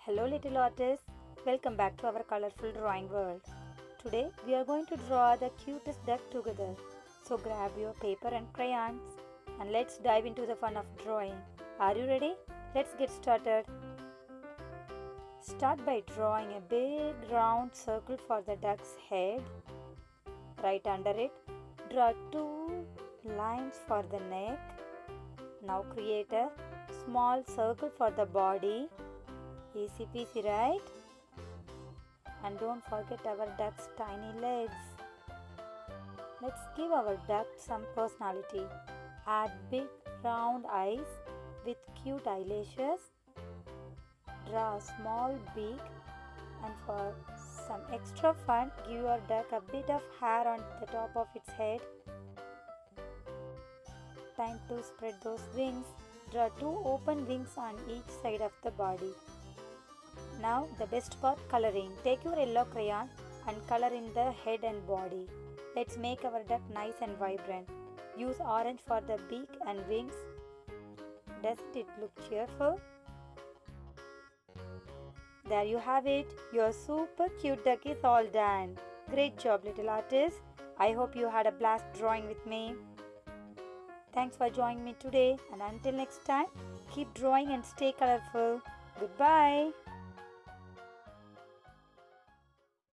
Hello little artists, welcome back to our colorful drawing world. Today we are going to draw the cutest duck together. So grab your paper and crayons and let's dive into the fun of drawing. Are you ready? Let's get started. Start by drawing a big round circle for the duck's head. Right under it, draw two lines for the neck. Now create a small circle for the body. Easy peasy, right? And don't forget our duck's tiny legs. Let's give our duck some personality. Add big round eyes with cute eyelashes. Draw a small beak, and for some extra fun, give your duck a bit of hair on the top of its head. Time to spread those wings. Draw two open wings on each side of the body. Now the best part, coloring. Take your yellow crayon and color in the head and body. Let's make our duck nice and vibrant. Use orange for the beak and wings. Doesn't it look cheerful? There you have it. Your super cute duck is all done. Great job, little artist. I hope you had a blast drawing with me. Thanks for joining me today, and until next time, keep drawing and stay colorful. Goodbye.